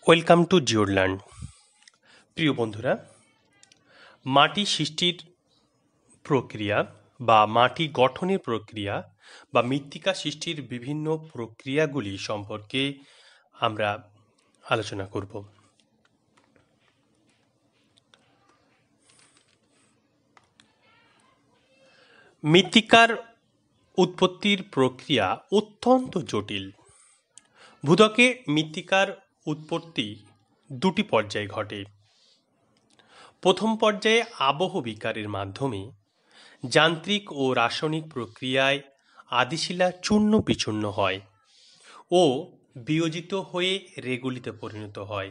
Welcome to জিওরল্যান্ড। প্রিয় বন্ধুরা, মাটি সৃষ্টির প্রক্রিয়া বা মাটি গঠনের প্রক্রিয়া বা মৃত্তিকা সৃষ্টির বিভিন্ন প্রক্রিয়াগুলি সম্পর্কে আমরা আলোচনা করব। মৃত্তিকার উৎপত্তির প্রক্রিয়া অত্যন্ত জটিল। ভূত্বকে মৃত্তিকার উৎপত্তি দুটি পর্যায়ে ঘটে। প্রথম পর্যায়ে আবহবিকারের মাধ্যমে যান্ত্রিক ও রাসায়নিক প্রক্রিয়ায় আদিশিলা চূর্ণ বিচূর্ণ হয় ও বিয়োজিত হয়ে রেগুলিতে পরিণত হয়।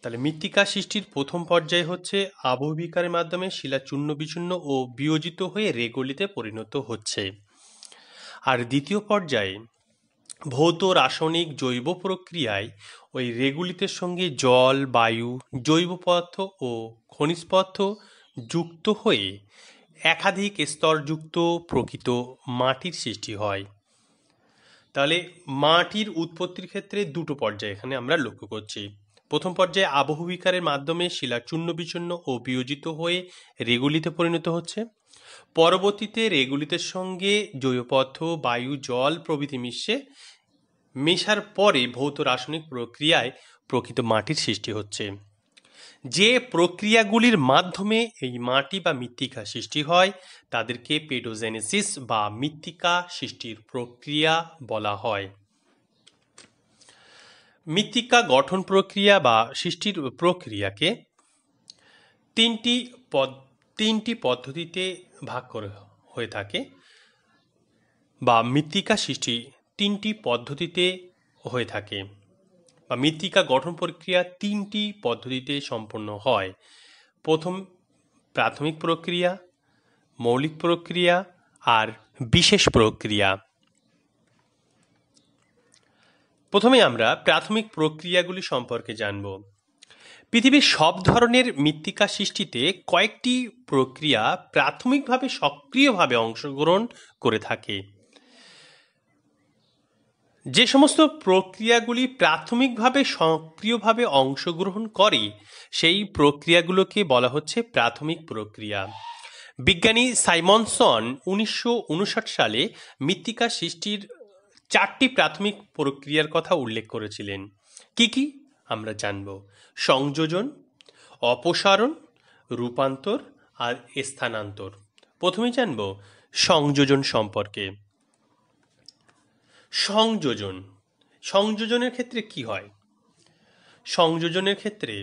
তাহলে মৃত্তিকা সৃষ্টির প্রথম পর্যায়ে হচ্ছে আবহবিকারের মাধ্যমে শিলা চূর্ণ বিচূর্ণ ও বিয়োজিত হয়ে রেগুলিতে পরিণত হচ্ছে। আর দ্বিতীয় পর্যায়ে ভৌত রাসায়নিক জৈব প্রক্রিয়ায় ওই রেগুলিতের সঙ্গে জল, বায়ু, জৈব পদার্থ ও খনিজ পদার্থ যুক্ত হয়ে একাধিক স্তরযুক্ত প্রকৃত মাটির সৃষ্টি হয়। তাহলে মাটির উৎপত্তির ক্ষেত্রে দুটো পর্যায়ে এখানে আমরা লক্ষ্য করছি। প্রথম পর্যায়ে আবহবিকারের মাধ্যমে শিলা চূর্ণ বিচূর্ণ ও বিয়োজিত হয়ে রেগুলিতে পরিণত হচ্ছে। পরবর্তীতে রেগুলিতের সঙ্গে জৈব পদার্থ, বায়ু, জল প্রভৃতি মেশার পরে ভৌত রাসায়নিক প্রক্রিয়ায় প্রকৃত মাটির সৃষ্টি হচ্ছে। যে প্রক্রিয়াগুলির মাধ্যমে এই মাটি বা মৃত্তিকা সৃষ্টি হয় তাদেরকে পেডোজেনেসিস বা মৃত্তিকা সৃষ্টির প্রক্রিয়া বলা হয়। মৃত্তিকা গঠন প্রক্রিয়া বা সৃষ্টির প্রক্রিয়াকে তিনটি পদ্ধতিতে ভাগ করা হয়ে থাকে, বা মৃত্তিকা সৃষ্টি তিনটি পদ্ধতিতে হয়ে থাকে, বা মৃত্তিকা গঠন প্রক্রিয়া তিনটি পদ্ধতিতে সম্পন্ন হয়। প্রথম প্রাথমিক প্রক্রিয়া, মৌলিক প্রক্রিয়া আর বিশেষ প্রক্রিয়া। প্রথমে আমরা প্রাথমিক প্রক্রিয়াগুলি সম্পর্কে জানব। পৃথিবীর সব ধরনের মৃত্তিকা সৃষ্টিতে কয়েকটি প্রক্রিয়া প্রাথমিকভাবে সক্রিয়ভাবে অংশগ্রহণ করে থাকে। যে সমস্ত প্রক্রিয়াগুলি প্রাথমিকভাবে সক্রিয়ভাবে অংশগ্রহণ করে সেই প্রক্রিয়াগুলোকে বলা হচ্ছে প্রাথমিক প্রক্রিয়া। বিজ্ঞানী সাইমনসন 1959 সালে মৃত্তিকা সৃষ্টির 4টি প্রাথমিক প্রক্রিয়ার কথা উল্লেখ করেছিলেন। কি কি আমরা জানব? সংযোজন, অপসারণ, রূপান্তর আর স্থানান্তর। প্রথমে জানব সংযোজন সম্পর্কে। সংযোজনের ক্ষেত্রে কি হয়? সংযোজনের ক্ষেত্রে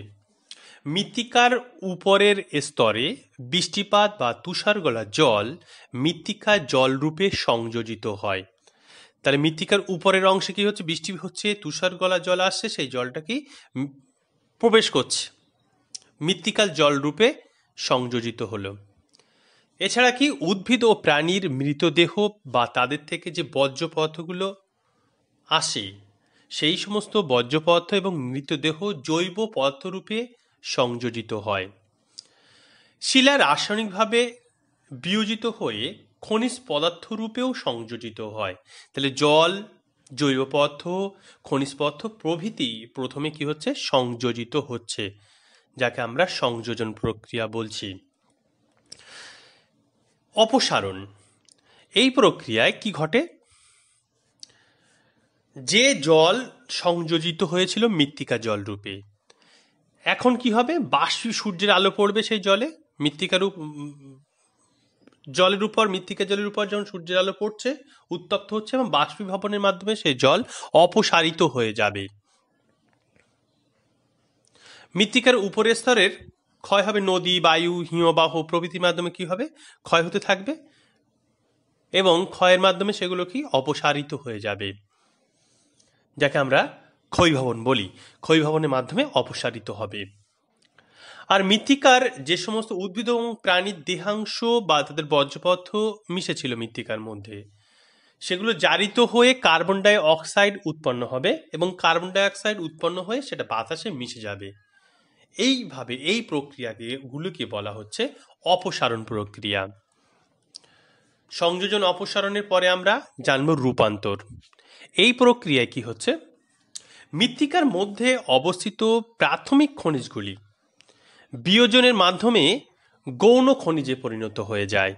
মৃত্তিকার উপরের স্তরে বৃষ্টিপাত বা তুষার গলা জল মৃত্তিকা জল রূপে সংযোজিত হয়। তাহলে মৃত্তিকার উপরের অংশে কি হচ্ছে? বৃষ্টি হচ্ছে, তুষার গলা জল আসছে, সেই জলটা কি প্রবেশ করছে, মৃত্তিকার জল রূপে সংযোজিত হলো। এছাড়া কি উদ্ভিদ ও প্রাণীর মৃতদেহ বা তাদের থেকে যে বর্জ্য পদার্থগুলো আসে সেই সমস্ত বর্জ্য পদার্থ এবং মৃতদেহ জৈব পদার্থ রূপে সংযোজিত হয়। শিলা রাসায়নিকভাবে বিয়োজিত হয়ে খনিজ পদার্থ রূপেও সংযোজিত হয়। তাহলে জল, জৈব পদার্থ, খনিজ পদার্থ প্রভৃতি প্রথমে কি হচ্ছে? সংযোজিত হচ্ছে, যাকে আমরা সংযোজন প্রক্রিয়া বলছি। অপসারণ, এই প্রক্রিয়ায় কি ঘটে? যে জল সংযোজিত হয়েছিল মৃত্তিকা জল রূপে, এখন কি হবে? সূর্যের আলো পড়বে সেই জলে, মৃত্তিকা জলের উপর যখন সূর্যের আলো পড়ছে, উত্তপ্ত হচ্ছে এবং বাষ্পীভবনের মাধ্যমে সেই জল অপসারিত হয়ে যাবে। মৃত্তিকার উপরের স্তরের ক্ষয় হবে, নদী, বায়ু, হিমবাহ প্রভৃতির মাধ্যমে কি হবে? ক্ষয় হতে থাকবে এবং ক্ষয়ের মাধ্যমে সেগুলো কি অপসারিত হয়ে যাবে, যাকে আমরা ক্ষয়ভবন বলি। ক্ষয়ভবনের মাধ্যমে অপসারিত হবে। আর মৃত্তিকার যে সমস্ত উদ্ভিদ এবং প্রাণীর দেহাংশ বা তাদের বর্জ্য পদার্থ মিশেছিল মৃত্তিকার মধ্যে, সেগুলো জারিত হয়ে কার্বন ডাই অক্সাইড উৎপন্ন হবে এবং কার্বন ডাই অক্সাইড উৎপন্ন হয়ে সেটা বাতাসে মিশে যাবে। এইভাবে এই প্রক্রিয়াগুলোকে বলা হচ্ছে অপসারণ প্রক্রিয়া। সংযোজন অপসারণের পরে আমরা জানব রূপান্তর। এই প্রক্রিয়ায় কি হচ্ছে? মৃত্তিকার মধ্যে অবস্থিত প্রাথমিক খনিজগুলি বিয়োজনের মাধ্যমে গৌণ খনিজে পরিণত হয়ে যায়।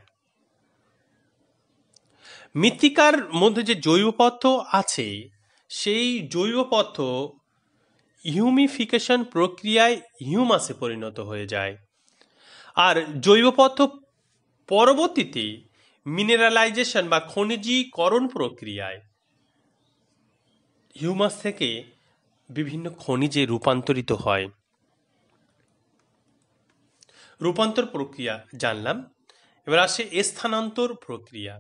মৃত্তিকার মধ্যে যে জৈব পদার্থ আছে সেই জৈব পদার্থ হিউমিফিকেশন প্রক্রিয়ায় হিউমাসে পরিণত হয়ে যায়, আর জৈব পদার্থ পরবর্তীতে মিনারেলাইজেশন বা খনিজীকরণ প্রক্রিয়ায় হিউমাস থেকে বিভিন্ন খনিজে রূপান্তরিত হয়। রূপান্তর প্রক্রিয়া জানলাম, এবার আসে স্থানান্তর প্রক্রিয়া।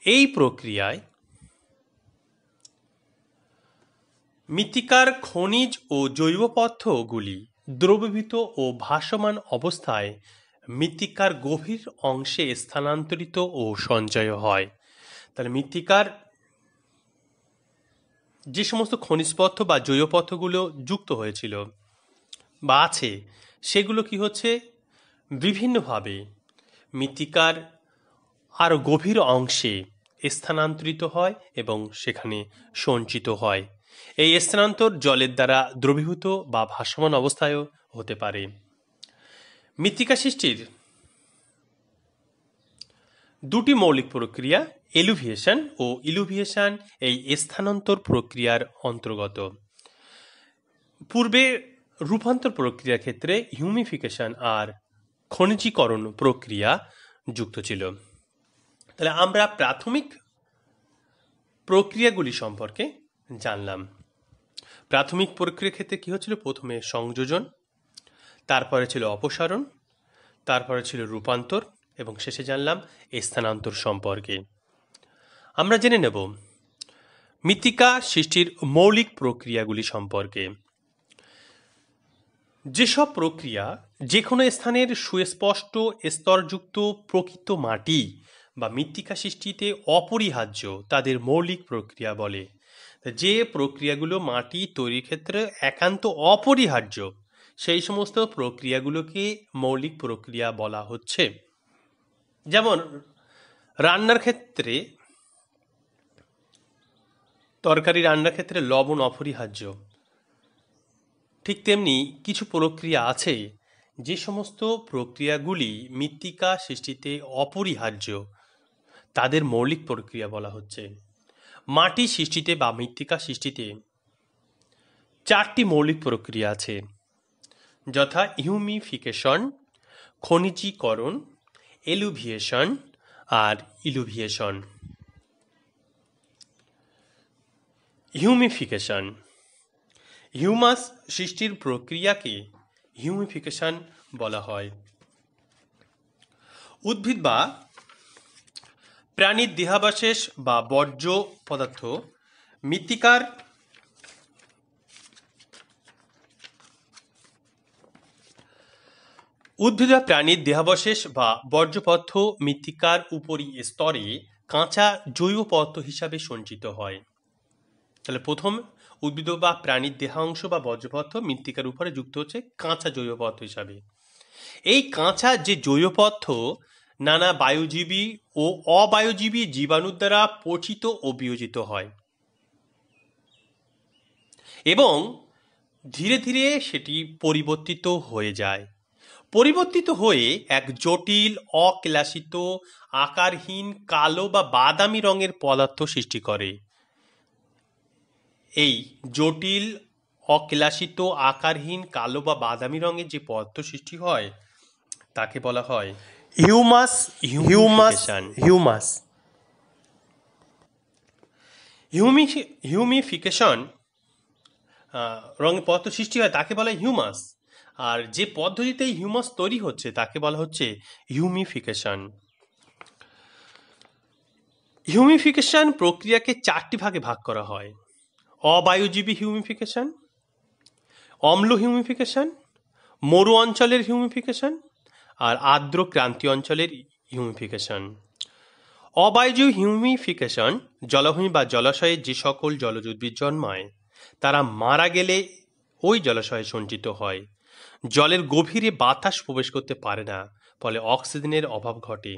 এই প্রক্রিয়ায় মৃত্তিকার খনিজ ও জৈব পদার্থগুলি দ্রবীভূত ও ভাসমান অবস্থায় মৃত্তিকার গভীর অংশে স্থানান্তরিত ও সঞ্চয় হয়। তাহলে মৃত্তিকার যে সমস্ত খনিজ পদার্থ বা জৈব পদার্থগুলো যুক্ত হয়েছিল বা আছে সেগুলো কি হচ্ছে বিভিন্নভাবে মৃত্তিকার আরও গভীর অংশে স্থানান্তরিত হয় এবং সেখানে সঞ্চিত হয়। এই স্থানান্তর জলের দ্বারা দ্রবীভূত বা ভাসমান অবস্থায়ও হতে পারে। মৃত্তিকা সৃষ্টির দুটি মৌলিক প্রক্রিয়া এলুভিয়েশন ও ইলুভিয়েশন এই স্থানান্তর প্রক্রিয়ার অন্তর্গত। পূর্বে রূপান্তর প্রক্রিয়ার ক্ষেত্রে হিউমিফিকেশন আর খনিজীকরণ প্রক্রিয়া যুক্ত ছিল। তাহলে আমরা প্রাথমিক প্রক্রিয়াগুলি সম্পর্কে জানলাম। প্রাথমিক প্রক্রিয়ার ক্ষেত্রে কী হচ্ছিল? প্রথমে সংযোজন, তারপরে ছিল অপসারণ, তারপরে ছিল রূপান্তর এবং শেষে জানলাম স্থানান্তর সম্পর্কে। আমরা জেনে নেব মৃত্তিকা সৃষ্টির মৌলিক প্রক্রিয়াগুলি সম্পর্কে। যেসব প্রক্রিয়া যে কোনো স্থানের সুস্পষ্ট স্তরযুক্ত প্রকৃত মাটি বা মৃত্তিকা সৃষ্টিতে অপরিহার্য তাদের মৌলিক প্রক্রিয়া বলে। যে প্রক্রিয়াগুলো মাটি তৈরির ক্ষেত্রে একান্ত অপরিহার্য সেই সমস্ত প্রক্রিয়াগুলোকে মৌলিক প্রক্রিয়া বলা হচ্ছে। যেমন রান্নার ক্ষেত্রে, তরকারি রান্নার ক্ষেত্রে লবণ অপরিহার্য, ঠিক তেমনি কিছু প্রক্রিয়া আছে যে সমস্ত প্রক্রিয়াগুলি মৃত্তিকা সৃষ্টিতে অপরিহার্য তাদের মৌলিক প্রক্রিয়া বলা হচ্ছে। মাটি সৃষ্টিতে বা মৃত্তিকা সৃষ্টিতে চারটি মৌলিক প্রক্রিয়া আছে, যথা হিউমিফিকেশন, খনিজীকরণ, এলুভিয়েশন আর ইলুভিয়েশন। হিউমিফিকেশন, হিউমাস সৃষ্টির প্রক্রিয়াকে হিউমিফিকেশন বলা হয়। উদ্ভিদ বা প্রাণীর দেহাবশেষ বা বর্জ্য পদার্থ মৃত্তিকার উদ্ভিদ বা প্রাণীর দেহাবশেষ বা বর্জ্য পদার্থ মৃত্তিকার উপরি স্তরে কাঁচা জৈব পদার্থ হিসাবে সঞ্চিত হয়। তাহলে প্রথম উদ্ভিদ বা প্রাণীর দেহাংশ বা বর্জ্য পদার্থ মৃত্তিকার উপরে যুক্ত হচ্ছে কাঁচা জৈব পদার্থ হিসাবে। এই কাঁচা যে জৈব পদার্থ নানা বায়ুজীবী ও অবায়ুজীবী জীবাণুর দ্বারা পচিত ও বিয়োজিত হয় এবং ধীরে ধীরে সেটি পরিবর্তিত হয়ে যায়। পরিবর্তিত হয়ে এক জটিল অক্লাসিত আকারহীন কালো বা বাদামি রঙের পদার্থ সৃষ্টি করে। এই জটিল অক্লাসিত আকারহীন কালো বা বাদামি রঙের যে পদার্থ সৃষ্টি হয় তাকে বলা হয় হিউমাস। হিউমিফিকেশন রঙের পদার্থ সৃষ্টি হয় তাকে বলা হয় হিউমাস, আর যে পদ্ধতিতে হিউমাস তৈরি হচ্ছে তাকে বলা হচ্ছে হিউমিফিকেশন। হিউমিফিকেশন প্রক্রিয়াকে চারটি ভাগে ভাগ করা হয়: অবায়ুজীবী হিউমিফিকেশন, অম্ল হিউমিফিকেশন, মরু অঞ্চলের হিউমিফিকেশন আর আর্দ্র ক্রান্তীয় অঞ্চলের হিউমিফিকেশন। অবায়ুজীবী হিউমিফিকেশন জলাভূমি বা জলাশয়ে যে সকল জলজ উদ্ভিদ জন্মায় তারা মারা গেলে ওই জলাশয়ে সঞ্চিত হয়। জলের গভীরে বাতাস প্রবেশ করতে পারে না, ফলে অক্সিজেনের অভাব ঘটে।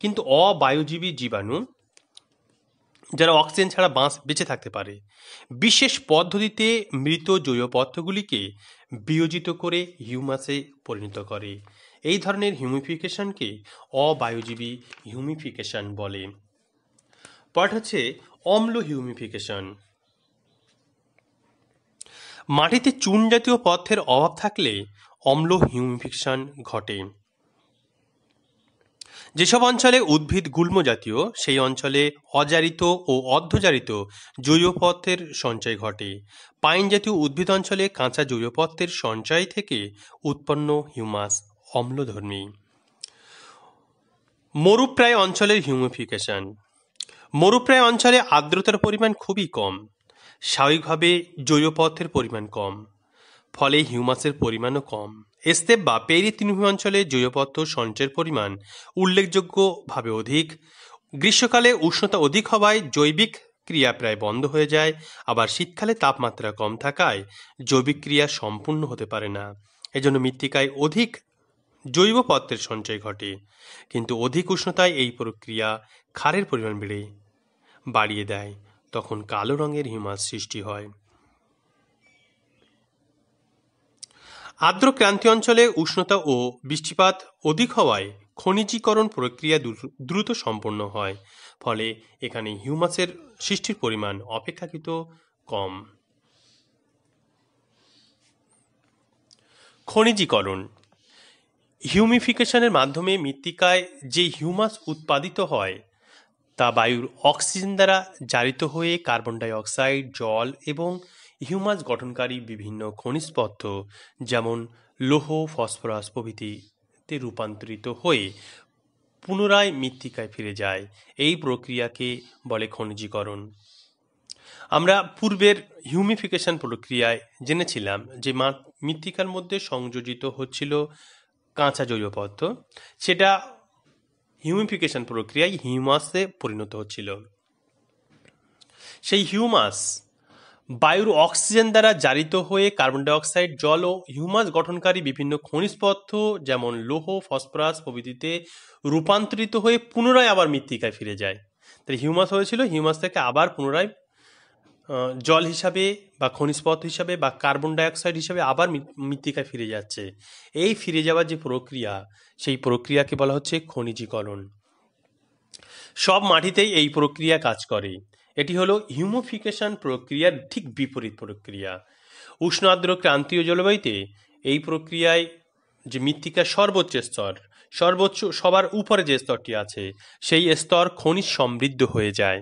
কিন্তু অবায়ুজীবী জীবাণু যারা অক্সিজেন ছাড়া বেঁচে থাকতে পারে। বিশেষ পদ্ধতিতে মৃত জৈব পদার্থগুলিকে বিয়োজিত করে হিউমাসে পরিণত করে। এই ধরনের হিউমিফিকেশনকে অবায়ুজীবী হিউমিফিকেশন বলে। পয়েন্ট হচ্ছে অম্ল হিউমিফিকেশন। মাটিতে চুন জাতীয় পদার্থের অভাব থাকলে অম্ল হিউমিফিকেশন ঘটে। যেসব অঞ্চলে উদ্ভিদ গুল্ম জাতীয় সেই অঞ্চলে অজারিত ও অর্ধজারিত জৈব পদার্থের সঞ্চয় ঘটে। পাইন জাতীয় উদ্ভিদ অঞ্চলে কাঁচা জৈব পদার্থের সঞ্চয় থেকে উৎপন্ন হিউমাস অম্লধর্মী। মরুপ্রায় অঞ্চলের হিউমিফিকেশন। মরুপ্রায় অঞ্চলে আর্দ্রতার পরিমাণ খুবই কম, স্বাভাবিকভাবে জৈব পদার্থের পরিমাণ কম, ফলে হিউমাসের পরিমাণও কম। স্টেপ বা পেরি তৃণভূমি অঞ্চলে জৈব পদার্থ সঞ্চয়ের পরিমাণ উল্লেখযোগ্যভাবে অধিক। গ্রীষ্মকালে উষ্ণতা অধিক হওয়ায় জৈবিক ক্রিয়া প্রায় বন্ধ হয়ে যায়, আবার শীতকালে তাপমাত্রা কম থাকায় জৈবিক ক্রিয়া সম্পূর্ণ হতে পারে না। এজন্য মৃত্তিকায় অধিক জৈব পদার্থের সঞ্চয় ঘটে, কিন্তু অধিক উষ্ণতায় এই প্রক্রিয়া ক্ষারের পরিমাণ বাড়িয়ে দেয়, তখন কালো রঙের হিউমাস সৃষ্টি হয়। আর্দ্র ক্রান্তীয় অঞ্চলে উষ্ণতা ও বৃষ্টিপাত অধিক হওয়ায় খনিজীকরণ প্রক্রিয়া দ্রুত সম্পন্ন হয়, ফলে এখানে হিউমাসের সৃষ্টির পরিমাণ অপেক্ষাকৃত কম। খনিজীকরণ। হিউমিফিকেশনের মাধ্যমে মৃত্তিকায় যে হিউমাস উৎপাদিত হয় তা বায়ুর অক্সিজেন দ্বারা জারিত হয়ে কার্বন ডাই অক্সাইড, জল এবং হিউমাস গঠনকারী বিভিন্ন খনিজ পদার্থ যেমন লৌহ, ফসফরাস প্রভৃতিতে রূপান্তরিত হয়ে পুনরায় মৃত্তিকায় ফিরে যায়। এই প্রক্রিয়াকে বলে খনিজীকরণ। আমরা পূর্বের হিউমিফিকেশন প্রক্রিয়ায় জেনেছিলাম যে মৃত্তিকার মধ্যে সংযোজিত হচ্ছিল কাঁচা জৈব পদার্থ, সেটা হিউমিফিকেশন প্রক্রিয়ায় হিউমাসে পরিণত হচ্ছিল। সেই হিউমাস বায়ুর অক্সিজেন দ্বারা জারিত হয়ে কার্বন ডাইঅক্সাইড, জল ও হিউমাস গঠনকারী বিভিন্ন খনিজ পদার্থ যেমন লৌহ, ফসফরাস প্রভৃতিতে রূপান্তরিত হয়ে পুনরায় আবার মৃত্তিকায় ফিরে যায়। তাই হিউমাস হয়েছিল, হিউমাস থেকে আবার পুনরায় জল হিসাবে বা খনিজ পদার্থ হিসাবে বা কার্বন ডাইঅক্সাইড হিসাবে আবার মৃত্তিকায় ফিরে যাচ্ছে। এই ফিরে যাওয়ার যে প্রক্রিয়া, সেই প্রক্রিয়াকে বলা হচ্ছে খনিজীকরণ। সব মাটিতেই এই প্রক্রিয়া কাজ করে। এটি হলো হিউমিফিকেশন প্রক্রিয়ার ঠিক বিপরীত প্রক্রিয়া। উষ্ণ আর্দ্র ক্রান্তীয় জলবায়ুতে এই প্রক্রিয়ায় যে মৃত্তিকার সবার উপরে যে স্তরটি আছে সেই স্তর খনিজ সমৃদ্ধ হয়ে যায়।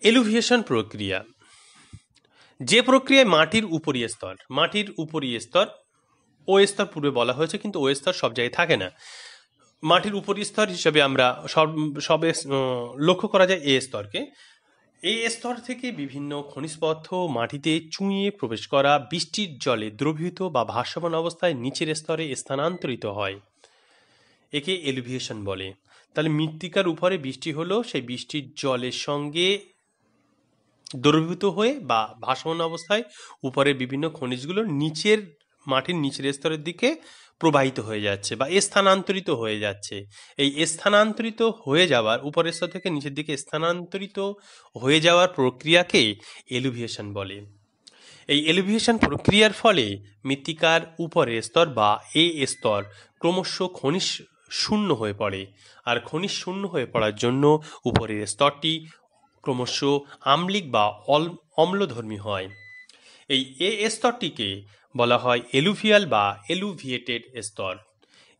এলুভিয়েশন প্রক্রিয়া। যে প্রক্রিয়ায় মাটির উপরি স্তর, ও স্তর পূর্বে বলা হয়েছে, কিন্তু ও স্তর সব জায়গায় থাকে না। মাটির উপরি স্তর হিসেবে আমরা সবে লক্ষ্য করা যায় এ স্তরকে। এই স্তর থেকে বিভিন্ন খনিজ পদার্থ মাটিতে চুঁইয়ে প্রবেশ করা বৃষ্টির জলে দ্রবীভূত বা ভাসমান অবস্থায় নিচের স্তরে স্থানান্তরিত হয়। একে এলুভিয়েশন বলে। তাহলে মৃত্তিকার উপরে বৃষ্টি হলো, সেই বৃষ্টির জলের সঙ্গে দ্রবীভূত হয়ে বা ভাসমান অবস্থায় উপরের বিভিন্ন খনিজগুলো মাটির নিচের স্তরের দিকে প্রবাহিত হয়ে যাচ্ছে বা স্থানান্তরিত হয়ে যাচ্ছে। এই স্থানান্তরিত হয়ে যাওয়ার, উপরের স্তর থেকে নিচের দিকে স্থানান্তরিত হয়ে যাওয়ার প্রক্রিয়াকে এলুভিয়েশন বলে। এই এলুভিয়েশন প্রক্রিয়ার ফলে মৃত্তিকার উপরের স্তর বা এ স্তর ক্রমশ খনিজ শূন্য হয়ে পড়ে, আর খনিজ শূন্য হয়ে পড়ার জন্য উপরের স্তরটি ক্রমশ আম্লিক বা অম্লধর্মী হয়। এই এ স্তরটিকে বলা হয় এলুভিয়াল বা এলুভিয়েটেড স্তর।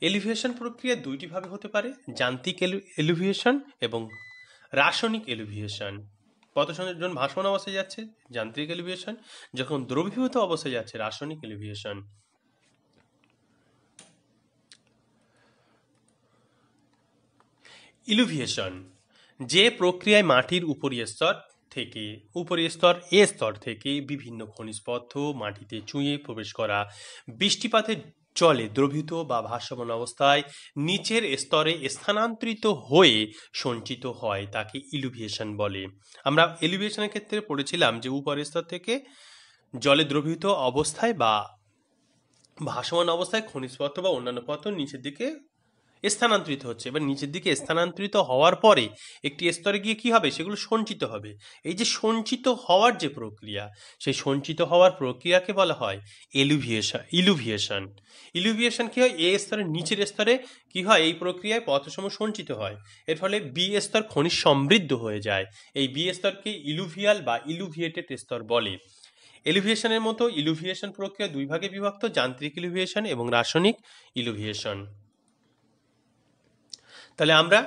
এলুভিয়েশন প্রক্রিয়া দুইটি ভাবে হতে পারে, যান্ত্রিক এলুভিয়েশন এবং রাসায়নিক এলুভিয়েশন। যখন ভাসমান অবস্থায় যাচ্ছে যান্ত্রিক এলুভিয়েশন, যখন দ্রবীভূত অবস্থায় যাচ্ছে রাসায়নিক এলুভিয়েশন। ইলুভিয়েশন যে প্রক্রিয়ায় মাটির উপরি স্তর এ স্তর থেকে বিভিন্ন খনিজ পদার্থ মাটিতে চুঁইয়ে প্রবেশ করা বৃষ্টিপাতের জলে দ্রবীভূত বা ভাসমান অবস্থায় নিচের স্তরে স্থানান্তরিত হয়ে সঞ্চিত হয়, তাকে ইলুভিয়েশন বলে। আমরা ইলুভিয়েশনের ক্ষেত্রে পড়েছিলাম যে উপরের স্তর থেকে জলে দ্রবীভূত অবস্থায় বা ভাসমান অবস্থায় খনিজ পদার্থ বা অন্যান্য পদার্থ নিচের দিকে স্থানান্তরিত হচ্ছে। এবার নিচের দিকে স্থানান্তরিত হওয়ার পরে একটি স্তরে গিয়ে কি হবে, সেগুলো সঞ্চিত হবে। এই যে সঞ্চিত হওয়ার যে প্রক্রিয়া, সেই সঞ্চিত হওয়ার প্রক্রিয়াকে বলা হয় ইলুভিয়েশন। ইলুভিয়েশন কি হয়, এ স্তরের নিচের স্তরে কি হয়, এই প্রক্রিয়ায় পদার্থসমূহ সঞ্চিত হয়। এর ফলে বি স্তর খনিজ সমৃদ্ধ হয়ে যায়। এই বি স্তরকে ইলুভিয়াল বা ইলুভিয়েটেড স্তর বলে। এলিভিয়েশনের মতো ইলুভিয়েশন প্রক্রিয়া দুই ভাগে বিভক্ত, যান্ত্রিক ইলুভিয়েশন এবং রাসায়নিক ইলুভিয়েশন। তাহলে আমরা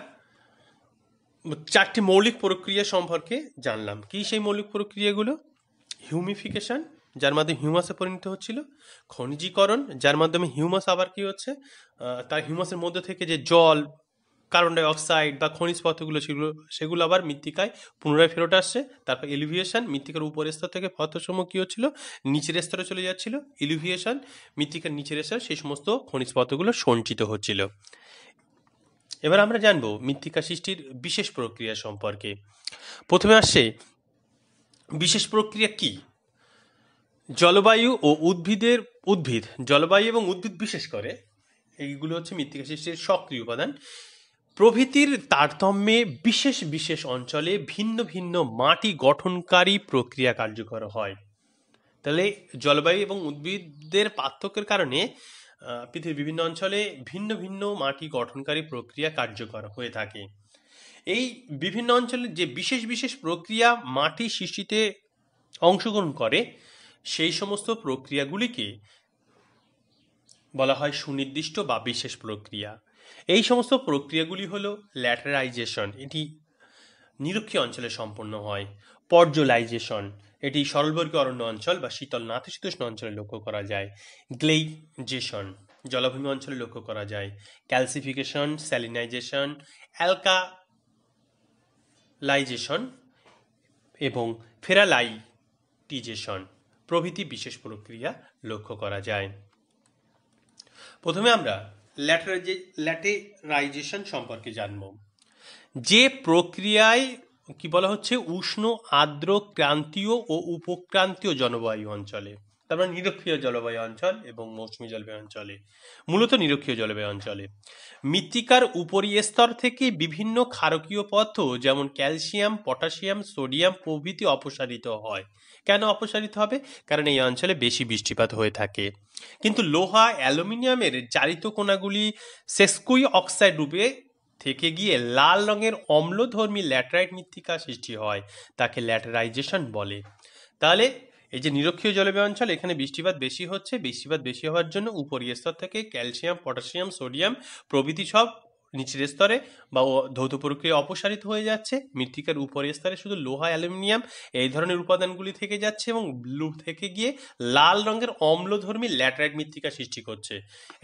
চারটি মৌলিক প্রক্রিয়া সম্পর্কে জানলাম। কি সেই মৌলিক প্রক্রিয়াগুলো? হিউমিফিকেশন, যার মাধ্যমে হিউমাসে পরিণত হচ্ছিল। খনিজীকরণ, যার মাধ্যমে হিউমাস আবার কি হচ্ছে, তার হিউমাসের মধ্যে থেকে যে জল, কার্বন ডাই অক্সাইড বা খনিজ পদার্থগুলো সেগুলো আবার মৃত্তিকায় পুনরায় ফেরত আসছে। তারপর এলিভিয়েশন, মৃত্তিকার উপরের স্তর থেকে পদার্থসমূহ কি হচ্ছিল, নিচের স্তরে চলে যাচ্ছিল। ইলিভিয়েশন, মৃত্তিকার নিচের স্তরে সেই সমস্ত খনিজ পদার্থগুলো সঞ্চিত হচ্ছিল। এবার আমরা জানবো মৃত্তিকা সৃষ্টির বিশেষ প্রক্রিয়া সম্পর্কে। প্রথমে আসছে বিশেষ প্রক্রিয়া কি। জলবায়ু ও উদ্ভিদ, জলবায়ু এবং উদ্ভিদ বিশেষ করে এইগুলো হচ্ছে মৃত্তিকা সৃষ্টির সক্রিয় উপাদান প্রভৃতির তারতম্যে বিশেষ বিশেষ অঞ্চলে ভিন্ন ভিন্ন মাটি গঠনকারী প্রক্রিয়া কার্যকর হয়। তাহলে জলবায়ু এবং উদ্ভিদের পার্থক্যের কারণে পৃথিবীর বিভিন্ন অঞ্চলে ভিন্ন ভিন্ন মাটি গঠনকারী প্রক্রিয়া কার্যকর হয়ে থাকে। এই বিভিন্ন অঞ্চলে যে বিশেষ বিশেষ প্রক্রিয়া মাটি সৃষ্টিতে অংশগ্রহণ করে, সেই সমস্ত প্রক্রিয়াগুলিকে বলা হয় সুনির্দিষ্ট বা বিশেষ প্রক্রিয়া। এই সমস্ত প্রক্রিয়াগুলি হলো ল্যাটেরাইজেশন, এটি নিরক্ষীয় অঞ্চলে সম্পন্ন হয়। পর্জলাইজেশন, এটি সরলবর্গীয় অরণ্য অঞ্চল বা শীতল নাতিশীতোষ্ণ অঞ্চলে লক্ষ্য করা যায়। গ্লেইজেশন, জলাভূমি অঞ্চলে লক্ষ্য করা যায়। ক্যালসিফিকেশন, স্যালিনাইজেশন, অ্যালকালাইজেশন এবং ফেরালাইটিজেশন প্রভৃতি বিশেষ প্রক্রিয়া লক্ষ্য করা যায়। প্রথমে আমরা ল্যাটেরাইজেশন সম্পর্কে জানব। যে প্রক্রিয়ায় কি বলা হচ্ছে, উষ্ণ, আর্দ্র, ক্রান্তীয় ও উপক্রান্তীয় জলবায়ু অঞ্চলে, তারপর নিরক্ষীয় জলবায়ু অঞ্চল এবং মৌসুমী জলবায়ু অঞ্চলে, মূলত নিরক্ষীয় জলবায়ু অঞ্চলে মৃত্তিকার উপরি স্তর থেকে বিভিন্ন ক্ষারকীয় পদার্থ যেমন ক্যালসিয়াম, পটাশিয়াম, সোডিয়াম প্রভৃতি অপসারিত হয়। কেন অপসারিত হবে? কারণ এই অঞ্চলে বেশি বৃষ্টিপাত হয়ে থাকে। কিন্তু লোহা, অ্যালুমিনিয়ামের জারিত কণাগুলি সেস্কুই অক্সাইড রূপে থেকে গিয়ে লাল রঙের অম্লধর্মী ল্যাটেরাইট মৃত্তিকা সৃষ্টি হয়, তাকে ল্যাটেরাইজেশন বলে। তাহলে এই যে নিরক্ষীয় জলবায়ু অঞ্চল, এখানে বৃষ্টিপাত বেশি হচ্ছে, বৃষ্টিপাত বেশি হওয়ার জন্য উপরি স্তর থেকে ক্যালসিয়াম, পটাশিয়াম, সোডিয়াম প্রভৃতি সব নিচের স্তরে বা ধৌত প্রক্রিয়া অপসারিত হয়ে যাচ্ছে। মৃত্তিকার উপরের স্তরে শুধু লোহা, অ্যালুমিনিয়াম এই ধরনের উপাদানগুলি থেকে যাচ্ছে এবং ব্লু থেকে গিয়ে লাল রঙের অম্লধর্মী ল্যাটেরাইট মৃত্তিকা সৃষ্টি করছে।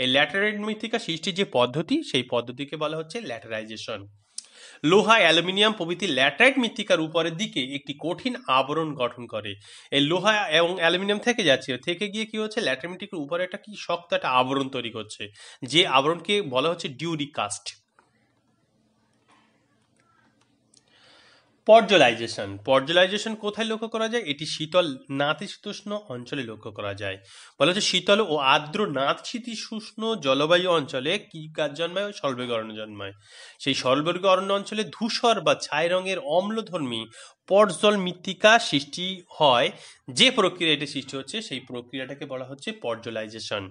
এই ল্যাটেরাইট মৃত্তিকা সৃষ্টির যে পদ্ধতি, সেই পদ্ধতিকে বলা হচ্ছে ল্যাটেরাইজেশন। লোহা, অ্যালুমিনিয়াম প্রভৃতি ল্যাটেরাইট মৃত্তিকার উপরের দিকে একটি কঠিন আবরণ গঠন করে। এই লোহা এবং অ্যালুমিনিয়াম থেকে যাচ্ছে, থেকে গিয়ে কি হচ্ছে, ল্যাটেরাইট মৃত্তিকার উপরে একটা কি শক্ত একটা আবরণ তৈরি করছে, যে আবরণকে বলা হচ্ছে ডিউরিকাস্ট। পর্জলাইজেশন কোথায় লক্ষ্য করা যায়? এটি শীতল নাতিশীতোষ্ণ অঞ্চলে লক্ষ্য করা যায়। বলা হচ্ছে শীতল ও আর্দ্র নাতিশীতোষ্ণ জলবায়ু অঞ্চলে কি গাছ জন্মায়? স্বল্পবর্গীয় অরণ্য জন্মায়। সেই স্বল্পবর্গীয় অরণ্য অঞ্চলে ধূসর বা ছাই রঙের অম্লধর্মী পর্জল মৃত্তিকা সৃষ্টি হয়। যে প্রক্রিয়া এটি সৃষ্টি হচ্ছে, সেই প্রক্রিয়াটাকে বলা হচ্ছে পর্জলাইজেশন।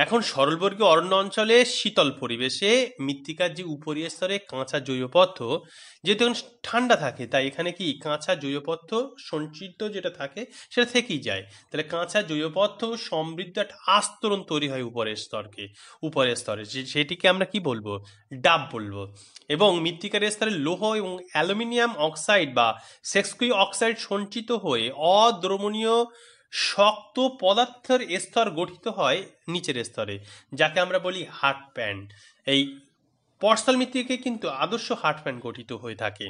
এখন সরলবর্গীয় অরণ্য অঞ্চলে শীতল পরিবেশে মৃত্তিকার যে উপরি স্তরে কাঁচা জৈব পদার্থ, যেহেতু ঠান্ডা থাকে, তাই এখানে কি কাঁচা জৈব পদার্থ সঞ্চিত যেটা থাকে সেটা থেকেই যায়। তাহলে কাঁচা জৈব পদার্থ সমৃদ্ধ একটা আস্তরণ তৈরি হয় উপরের স্তরে, সেটিকে আমরা কি বলবো? ডাব বলবো। এবং মৃত্তিকার স্তরে লৌহ এবং অ্যালুমিনিয়াম অক্সাইড বা সেস্কুই অক্সাইড সঞ্চিত হয়ে অদ্রবণীয় শক্ত পদার্থের স্তর গঠিত হয় নিচের স্তরে, যাকে আমরা বলি হার্ড প্যান। এই পর্সল মৃত্তিকায় কিন্তু আদর্শ হার্ড প্যান গঠিত হয়ে থাকে।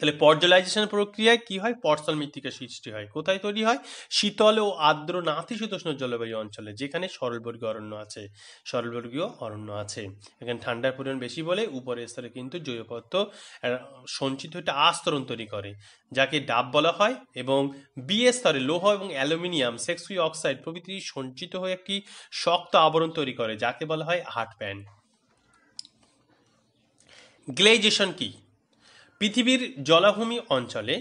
তাহলে পর্জলাইজেশন প্রক্রিয়ায় কি হয়? পর্সল মৃত্তিকা সৃষ্টি হয়। কোথায় তৈরি হয়? শীতল ও আর্দ্র নাতিশীতোষ্ণ জলবায়ু অঞ্চলে, যেখানে সরলবর্গীয় অরণ্য আছে। সরলবর্গীয় অরণ্য আছে, এখানে ঠান্ডার পরিমাণ বেশি বলে উপরের স্তরে কিন্তু জৈব পদার্থ সঞ্চিত একটা আস্তরণ তৈরি করে, যাকে ডাব বলা হয়। এবং বি স্তরে লৌহ এবং অ্যালুমিনিয়াম, সেক্সুই অক্সাইড প্রভৃতি সঞ্চিত হয়ে একটি শক্ত আবরণ তৈরি করে, যাকে বলা হয় হার্ড প্যান। গ্লেজিয়েশন কি? পৃথিবীর জলাভূমি অঞ্চলে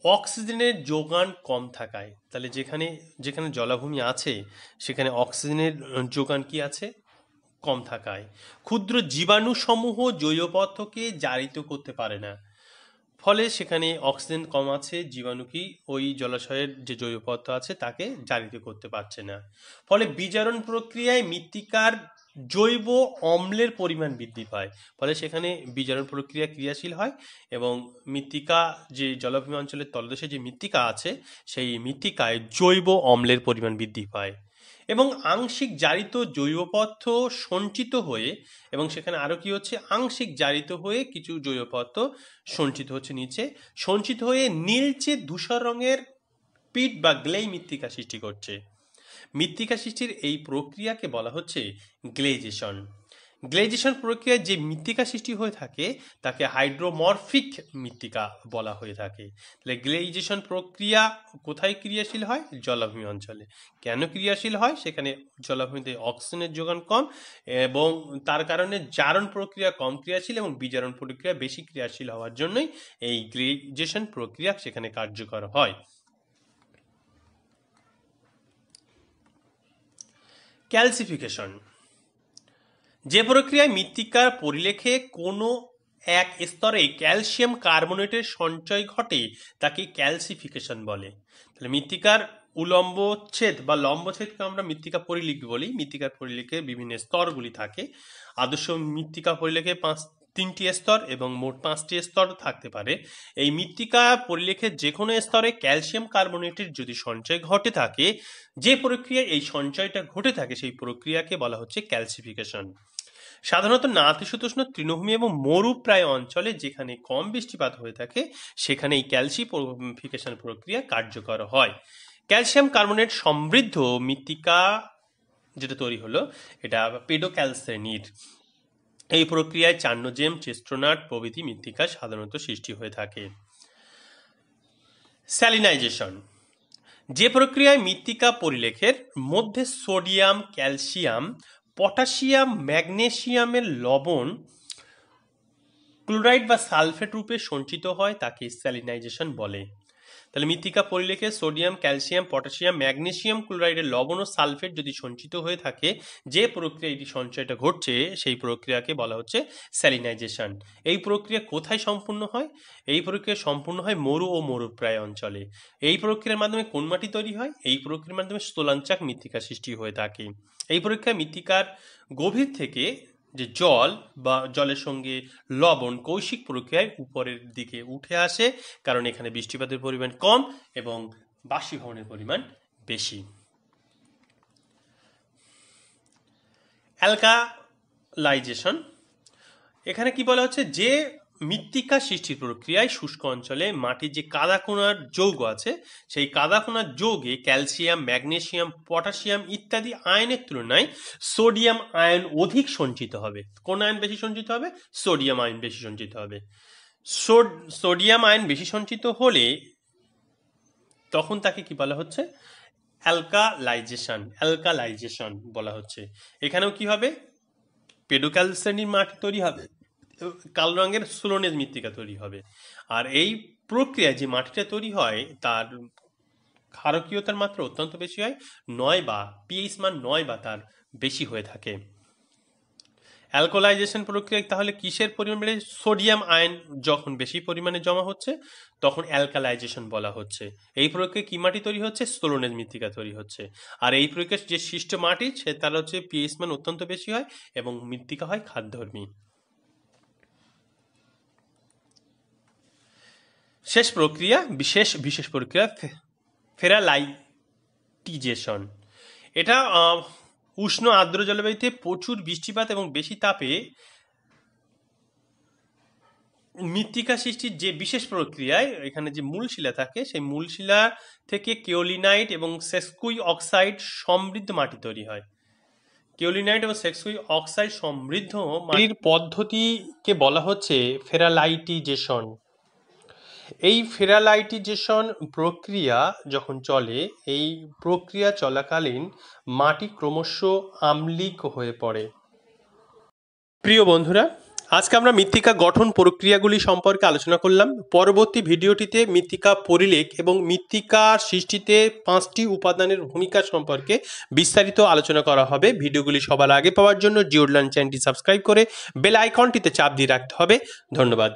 অক্সিজেনের যোগান কম থাকায়, তাহলে যেখানে যেখানে জলাভূমি আছে সেখানে অক্সিজেনের যোগান কি আছে? কম থাকায় ক্ষুদ্র জীবাণুসমূহ জৈব পদার্থকে জারিত করতে পারে না, ফলে সেখানে অক্সিজেন কম আছে, জীবাণু কি ওই জলাশয়ের যে জৈব পদার্থ আছে তাকে জারিত করতে পারছে না। ফলে বিজারণ প্রক্রিয়ায় মৃত্তিকার জৈব অম্লের পরিমাণ বৃদ্ধি পায়, ফলে সেখানে বিজারণ প্রক্রিয়া ক্রিয়াশীল হয় এবং মৃত্তিকা, যে জলাভূমি অঞ্চলের তলদেশে যে মৃত্তিকা আছে সেই মৃত্তিকায় জৈব অম্লের পরিমাণ বৃদ্ধি পায় এবং আংশিক জারিত জৈব পদার্থ সঞ্চিত হয়ে, এবং সেখানে আরও কি হচ্ছে? আংশিক জারিত হয়ে কিছু জৈব পদার্থ সঞ্চিত হচ্ছে নিচে, সঞ্চিত হয়ে নীলচে ধূসর রঙের পিট বা গ্লেই মৃত্তিকা সৃষ্টি করছে। মৃত্তিকা সৃষ্টির এই প্রক্রিয়াকে বলা হচ্ছে গ্লেজিয়েশন। গ্লেজিয়েশন প্রক্রিয়ায় যে মৃত্তিকা সৃষ্টি হয়ে থাকে তাকে হাইড্রোমরফিক মৃত্তিকা বলা হয়ে থাকে। তাহলে গ্লেজিয়েশন প্রক্রিয়া কোথায় ক্রিয়াশীল হয়? জলাভূমি অঞ্চলে। কেন ক্রিয়াশীল হয়? সেখানে জলাভূমিতে অক্সিজেনের যোগান কম এবং তার কারণে জারণ প্রক্রিয়া কম ক্রিয়াশীল এবং বিজারণ প্রক্রিয়া বেশি ক্রিয়াশীল হওয়ার জন্যই এই গ্লেজিয়েশন প্রক্রিয়া সেখানে কার্যকর হয়। ক্যালসিফিকেশন, যে প্রক্রিয়ায় মৃত্তিকার পরিলেখে কোনো এক স্তরে ক্যালসিয়াম কার্বনেটের সঞ্চয় ঘটে তাকে ক্যালসিফিকেশন বলে। তাহলে মৃত্তিকার উলম্বচ্ছেদ বা লম্বচ্ছেদকে আমরা মৃত্তিকা পরিলেখ বলি। মৃত্তিকার পরিলেখে বিভিন্ন স্তরগুলি থাকে। আদর্শ মৃত্তিকা পরিলেখে তিনটি স্তর এবং মোট 5টি স্তর থাকতে পারে। এই মৃত্তিকা পরিলেখের যে কোনো স্তরে ক্যালসিয়াম কার্বনেটের যদি সঞ্চয় ঘটে থাকে, যে প্রক্রিয়ায় এই সঞ্চয়টা ঘটে থাকে সেই প্রক্রিয়াকে বলা হচ্ছে ক্যালসিফিকেশন। সাধারণত নাতিশীতোষ্ণ তৃণভূমি এবং মরুপ্রায় অঞ্চলে যেখানে কম বৃষ্টিপাত হয়ে থাকে সেখানে এই ক্যালসিফিকেশন প্রক্রিয়া কার্যকর হয়। ক্যালসিয়াম কার্বনেট সমৃদ্ধ মৃত্তিকা যেটা তৈরি হলো এটা পেডোক্যাল শ্রেণীর। এই প্রক্রিয়ায় চার্নোজেম, চেস্ট্রোনাট প্রভৃতি মৃত্তিকা সাধারণত সৃষ্টি হয়ে থাকে। স্যালিনাইজেশন, যে প্রক্রিয়ায় মৃত্তিকা পরিলেখের মধ্যে সোডিয়াম, ক্যালসিয়াম, পটাশিয়াম, ম্যাগনেসিয়ামের লবণ ক্লোরাইড বা সালফেট রূপে সঞ্চিত হয় তাকে স্যালিনাইজেশন বলে। তাহলে মৃত্তিকা পরিলেখে সোডিয়াম, ক্যালসিয়াম, পটাশিয়াম, ম্যাগনেসিয়াম ক্লোরাইডের লবণ ও সালফেট যদি সঞ্চিত হয়ে থাকে, যে প্রক্রিয়া এটি সঞ্চয়টা ঘটছে সেই প্রক্রিয়াকে বলা হচ্ছে স্যালিনাইজেশন। এই প্রক্রিয়া কোথায় সম্পূর্ণ হয়? এই প্রক্রিয়া সম্পূর্ণ হয় মরু ও মরুপ্রায় অঞ্চলে। এই প্রক্রিয়ার মাধ্যমে কোন মাটি তৈরি হয়? এই প্রক্রিয়ার মাধ্যমে স্থলাঞ্চক মৃত্তিকা সৃষ্টি হয়ে থাকে। এই প্রক্রিয়ায় মৃত্তিকার গভীর থেকে যে জল বা জলের সঙ্গে লবণ কৌশিক প্রক্রিয়ায় উপরের দিকে উঠে আসে, কারণ এখানে বৃষ্টিপাতের পরিমাণ কম এবং বাষ্পীভবনের পরিমাণ বেশি। অ্যালকালাইজেশন, এখানে কি বলা হচ্ছে? যে মৃত্তিকা সৃষ্টির প্রক্রিয়ায় শুষ্ক অঞ্চলে মাটির যে কাদাকোনার যৌগ আছে সেই কাদাকোনার যৌগে ক্যালসিয়াম, ম্যাগনেসিয়াম, পটাশিয়াম ইত্যাদি আয়নের তুলনায় সোডিয়াম আয়ন অধিক সঞ্চিত হবে। কোন আয়ন বেশি সঞ্চিত হবে? সোডিয়াম আয়ন বেশি সঞ্চিত হবে। সোডিয়াম আয়ন বেশি সঞ্চিত হলে তখন তাকে কি বলা হচ্ছে? অ্যালকালাইজেশন বলা হচ্ছে। এখানেও কি হবে? পেডোক্যাল শ্রেণীর মাটি তৈরি হবে, কালো রঙের সুলোনেজ মৃত্তিকা তৈরি হবে। আর এই প্রক্রিয়ায় যে মাটিটা তৈরি হয় তার ক্ষারকীয়তার মাত্রা অত্যন্ত বেশি হয়, 9 বা পিএইচ মান 9 বা তার বেশি হয়ে থাকে। অ্যালকোলাইজেশন প্রক্রিয়ায় তাহলে কিসের পরিমাণ বেড়ে? সোডিয়াম আয়ন যখন বেশি পরিমাণে জমা হচ্ছে তখন অ্যালকালাইজেশন বলা হচ্ছে। এই প্রক্রিয়ায় কি মাটি তৈরি হচ্ছে? স্থলনেজ মৃত্তিকা তৈরি হচ্ছে। আর এই প্রক্রিয়ায় যে সৃষ্ট মাটি সে তার হচ্ছে পিএইচ মান অত্যন্ত বেশি হয় এবং মৃত্তিকা হয় খাদ্যধর্মী। শেষ প্রক্রিয়া, বিশেষ প্রক্রিয়া ফেরালাইটিজেশন। এটা উষ্ণ আর্দ্র জলবায়ুতে প্রচুর বৃষ্টিপাত এবং বেশি তাপে মৃত্তিকা সৃষ্টির যে বিশেষ প্রক্রিয়ায় এখানে যে মূল শিলা থাকে সেই মূল শিলা থেকে কেওলিনাইট এবং সেস্কুই অক্সাইড সমৃদ্ধ মাটি তৈরি হয়। কেওলিনাইট এবং সেস্কুই অক্সাইড সমৃদ্ধ মাটির পদ্ধতিকে বলা হচ্ছে ফেরালাইটিজেশন। এই ফেরালাইটিজেশন প্রক্রিয়া যখন চলে, এই প্রক্রিয়া চলাকালীন মাটি ক্রমশ আম্লিক হয়ে পড়ে। প্রিয় বন্ধুরা, আজকে আমরা মৃত্তিকা গঠন প্রক্রিয়াগুলি সম্পর্কে আলোচনা করলাম। পরবর্তী ভিডিওটিতে মৃত্তিকা পরিলেখ এবং মৃত্তিকার সৃষ্টিতে 5টি উপাদানের ভূমিকা সম্পর্কে বিস্তারিত আলোচনা করা হবে। ভিডিওগুলি সবার আগে পাওয়ার জন্য জিওডলার্ন চ্যানেলটি সাবস্ক্রাইব করে বেল আইকনটিতে চাপ দিয়ে রাখতে হবে। ধন্যবাদ।